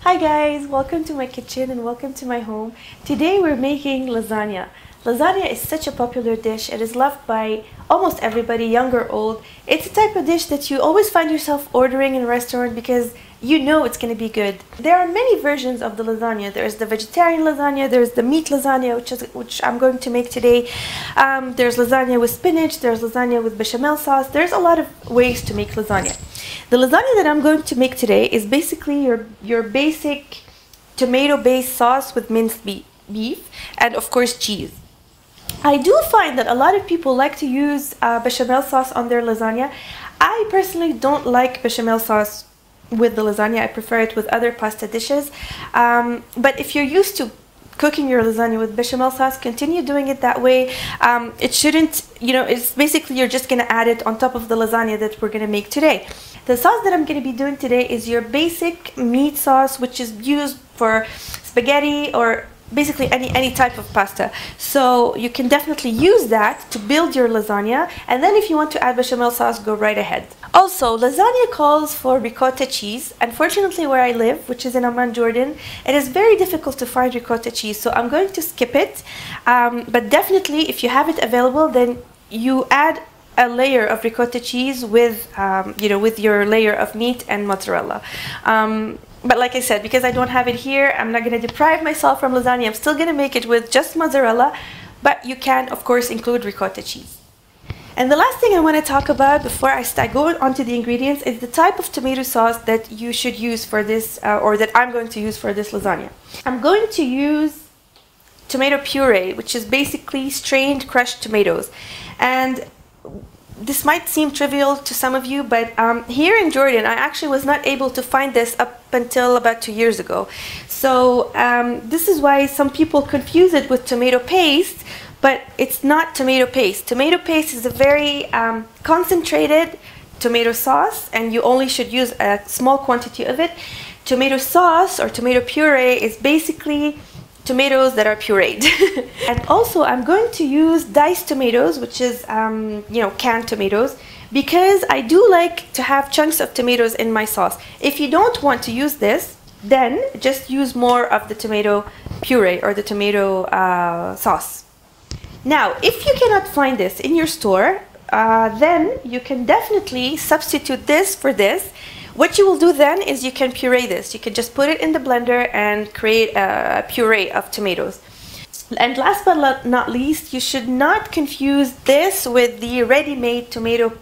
Hi guys, welcome to my kitchen and welcome to my home. Today we're making lasagna. Lasagna is such a popular dish. It is loved by almost everybody, young or old. It's a type of dish that you always find yourself ordering in a restaurant because you know it's going to be good. There are many versions of the lasagna. There's the vegetarian lasagna, there's the meat lasagna, which I'm going to make today. There's lasagna with spinach, there's lasagna with bechamel sauce. There's a lot of ways to make lasagna. The lasagna that I'm going to make today is basically your basic tomato-based sauce with minced beef and of course cheese. I do find that a lot of people like to use bechamel sauce on their lasagna. I personally don't like bechamel sauce with the lasagna. I prefer it with other pasta dishes. But if you're used to cooking your lasagna with bechamel sauce, continue doing it that way. It shouldn't, it's basically you're just going to add it on top of the lasagna that we're going to make today. The sauce that I'm going to be doing today is your basic meat sauce, which is used for spaghetti or basically any type of pasta. So you can definitely use that to build your lasagna, and then if you want to add bechamel sauce, go right ahead. Also, lasagna calls for ricotta cheese. Unfortunately, where I live, which is in Amman, Jordan, it is very difficult to find ricotta cheese, so I'm going to skip it. But definitely, if you have it available, then you add a layer of ricotta cheese with with your layer of meat and mozzarella. But like I said, because I don't have it here, I'm not going to deprive myself from lasagna. I'm still going to make it with just mozzarella, but you can of course include ricotta cheese. And the last thing I want to talk about before I go on to the ingredients is the type of tomato sauce that you should use for this, or that I'm going to use for this lasagna. I'm going to use tomato puree, which is basically strained crushed tomatoes. And this might seem trivial to some of you, but here in Jordan, I actually was not able to find this up until about 2 years ago. So this is why some people confuse it with tomato paste, but it's not tomato paste. Tomato paste is a very concentrated tomato sauce, and you only should use a small quantity of it. Tomato sauce or tomato puree is basically tomatoes that are pureed. And also I'm going to use diced tomatoes, which is canned tomatoes, because I do like to have chunks of tomatoes in my sauce. If you don't want to use this, then just use more of the tomato puree or the tomato sauce. Now, if you cannot find this in your store, then you can definitely substitute this for this. What you will do then is you can puree this. You can just put it in the blender and create a puree of tomatoes. And last but not least, you should not confuse this with the ready-made tomato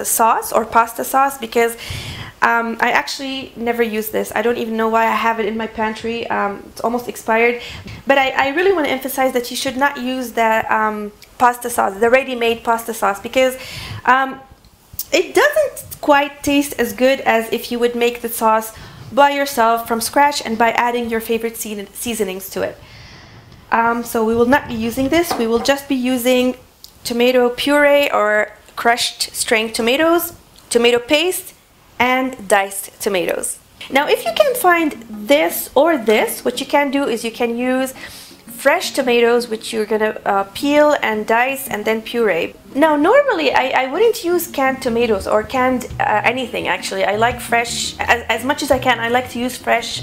sauce or pasta sauce, because I actually never use this. I don't even know why I have it in my pantry. It's almost expired. But I really want to emphasize that you should not use the pasta sauce, the ready-made pasta sauce, because it doesn't quite taste as good as if you would make the sauce by yourself from scratch and by adding your favorite seasonings to it. So we will not be using this. We will just be using tomato puree or crushed strained tomatoes, tomato paste, and diced tomatoes. Now, if you can't find this or this, what you can do is you can use fresh tomatoes, which you're gonna peel and dice and then puree. Now, normally I wouldn't use canned tomatoes or canned anything. Actually, I like fresh as much as I can. I like to use fresh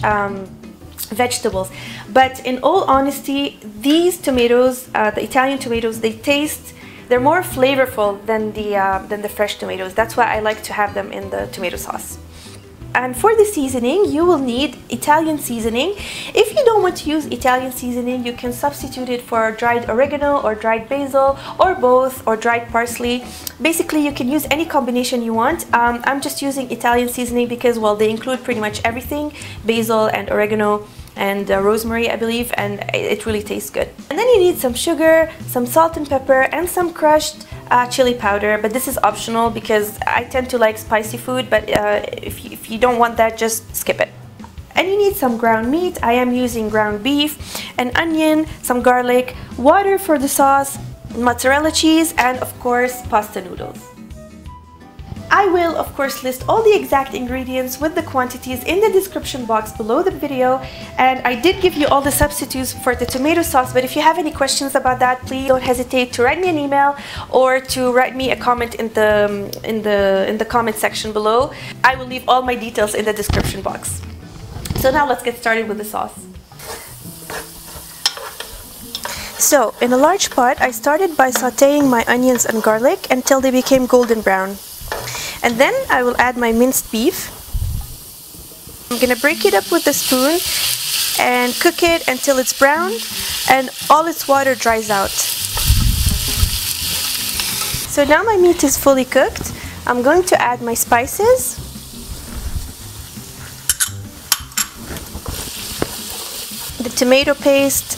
vegetables. But in all honesty, these tomatoes, the Italian tomatoes, they're more flavorful than the fresh tomatoes. That's why I like to have them in the tomato sauce. And for the seasoning, you will need Italian seasoning. If you don't want to use Italian seasoning, you can substitute it for dried oregano or dried basil or both, or dried parsley. Basically, you can use any combination you want. I'm just using Italian seasoning because, well, they include pretty much everything, basil and oregano and rosemary, I believe, and it really tastes good. And then you need some sugar, some salt and pepper, and some crushed chili powder, but this is optional because I tend to like spicy food, but if you don't want that, just skip it. And you need some ground meat. I am using ground beef, an onion, some garlic, water for the sauce, mozzarella cheese, and of course pasta noodles. I will of course list all the exact ingredients with the quantities in the description box below the video, and I did give you all the substitutes for the tomato sauce, but if you have any questions about that, please don't hesitate to write me an email or to write me a comment in the comment section below. I will leave all my details in the description box. So now let's get started with the sauce. So in a large pot, I started by sauteing my onions and garlic until they became golden brown. And then I will add my minced beef. I'm gonna break it up with a spoon and cook it until it's brown and all its water dries out. So now my meat is fully cooked. I'm going to add my spices. The tomato paste.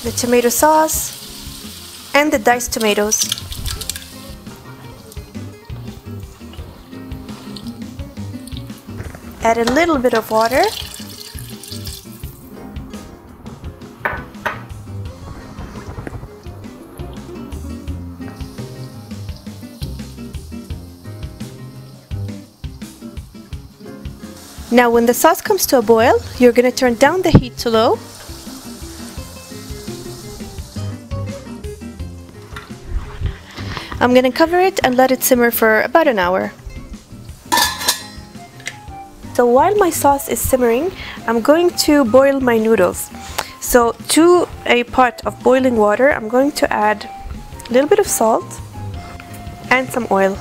The tomato sauce and the diced tomatoes. Add a little bit of water. Now when the sauce comes to a boil, you're going to turn down the heat to low. I'm going to cover it and let it simmer for about an hour. So while my sauce is simmering, I'm going to boil my noodles. So to a pot of boiling water, I'm going to add a little bit of salt and some oil.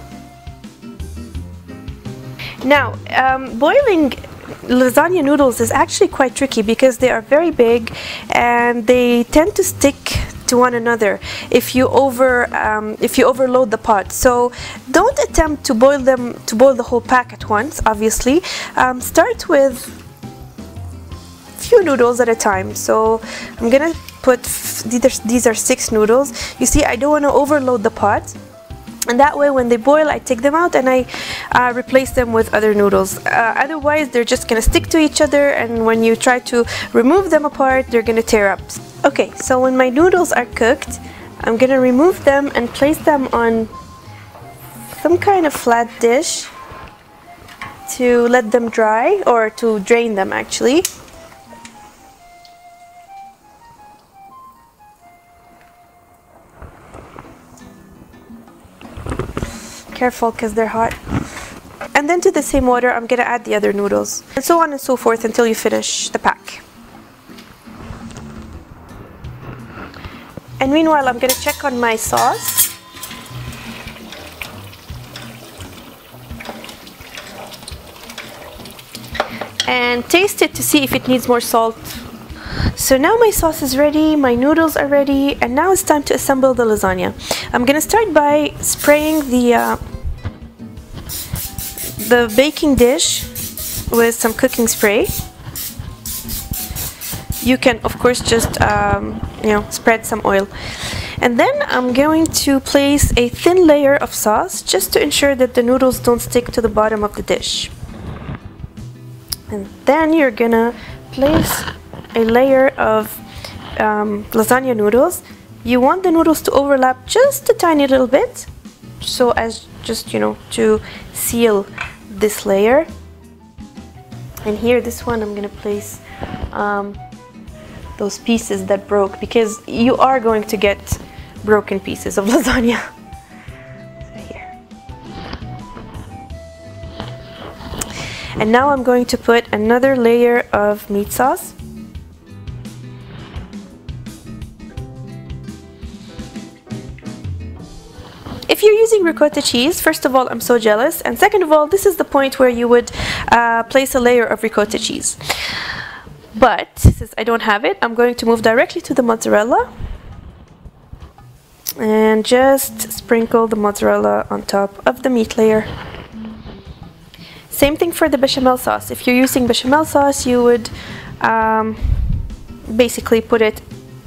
Now, boiling lasagna noodles is actually quite tricky because they are very big and they tend to stick to one another if you overload the pot. So don't attempt to boil the whole pack at once. Obviously, start with few noodles at a time. So I'm gonna put these are 6 noodles. You see, I don't want to overload the pot, and that way when they boil, I take them out and I replace them with other noodles. Otherwise, they're just gonna stick to each other, and when you try to remove them apart, they're gonna tear up. Okay, so when my noodles are cooked, I'm gonna remove them and place them on some kind of flat dish to let them dry, or to drain them actually. Careful because they're hot. And then to the same water, I'm gonna add the other noodles, and so on and so forth until you finish the pack. And meanwhile, I'm gonna check on my sauce. And taste it to see if it needs more salt. So now my sauce is ready, my noodles are ready, and now it's time to assemble the lasagna. I'm gonna start by spraying the baking dish with some cooking spray. You can, of course, just spread some oil. And then I'm going to place a thin layer of sauce just to ensure that the noodles don't stick to the bottom of the dish. And then you're gonna place a layer of lasagna noodles. You want the noodles to overlap just a tiny little bit, so as just, to seal this layer. And here, this one, I'm gonna place those pieces that broke, because you are going to get broken pieces of lasagna. So here. And now I'm going to put another layer of meat sauce. If you're using ricotta cheese, first of all, I'm so jealous, and second of all, this is the point where you would place a layer of ricotta cheese. But since I don't have it, I'm going to move directly to the mozzarella and just sprinkle the mozzarella on top of the meat layer. Same thing for the bechamel sauce. If you're using bechamel sauce, you would basically put it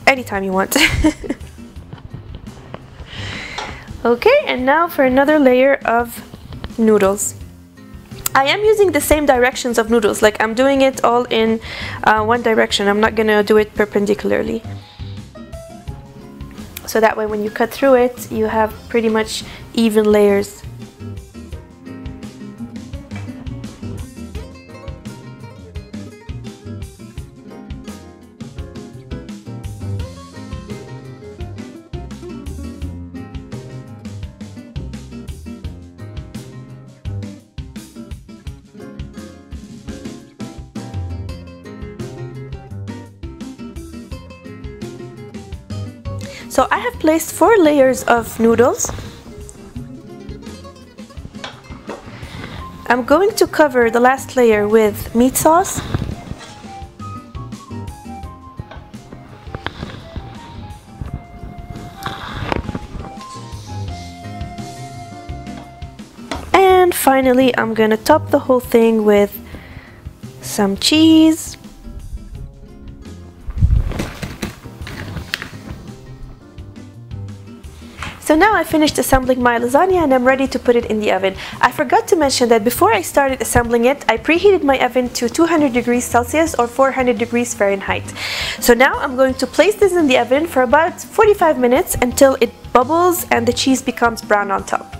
anytime you want. Okay, and now for another layer of noodles. I am using the same directions of noodles, like I'm doing it all in one direction. I'm not gonna do it perpendicularly. So that way when you cut through it, you have pretty much even layers. So I have placed 4 layers of noodles. I'm going to cover the last layer with meat sauce. And finally, I'm gonna top the whole thing with some cheese. So now I finished assembling my lasagna and I'm ready to put it in the oven. I forgot to mention that before I started assembling it, I preheated my oven to 200 degrees Celsius or 400 degrees Fahrenheit. So now I'm going to place this in the oven for about 45 minutes until it bubbles and the cheese becomes brown on top.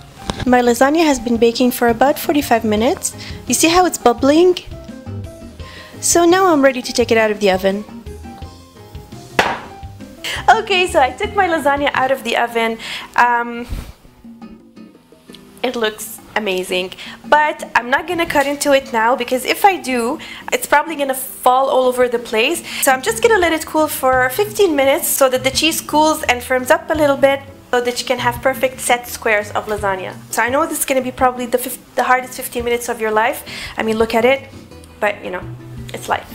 My lasagna has been baking for about 45 minutes. You see how it's bubbling? So now I'm ready to take it out of the oven. Okay, so I took my lasagna out of the oven. It looks amazing, but I'm not gonna cut into it now because if I do, it's probably gonna fall all over the place. So I'm just gonna let it cool for 15 minutes so that the cheese cools and firms up a little bit so that you can have perfect set squares of lasagna. So I know this is gonna be probably the hardest 15 minutes of your life. I mean, look at it, but you know, it's life.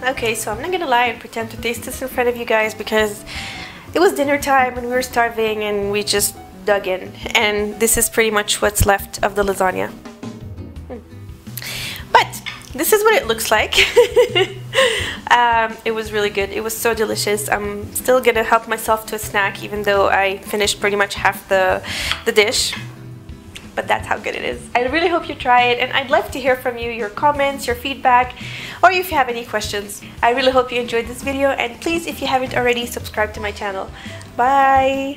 Okay, so I'm not gonna lie and pretend to taste this in front of you guys because it was dinner time and we were starving and we just dug in, and this is pretty much what's left of the lasagna. But this is what it looks like. It was really good. It was so delicious. I'm still gonna help myself to a snack even though I finished pretty much half the dish. But that's how good it is. I really hope you try it, and I'd love to hear from you, your comments, your feedback, or if you have any questions. I really hope you enjoyed this video, and please, if you haven't already, subscribe to my channel. Bye!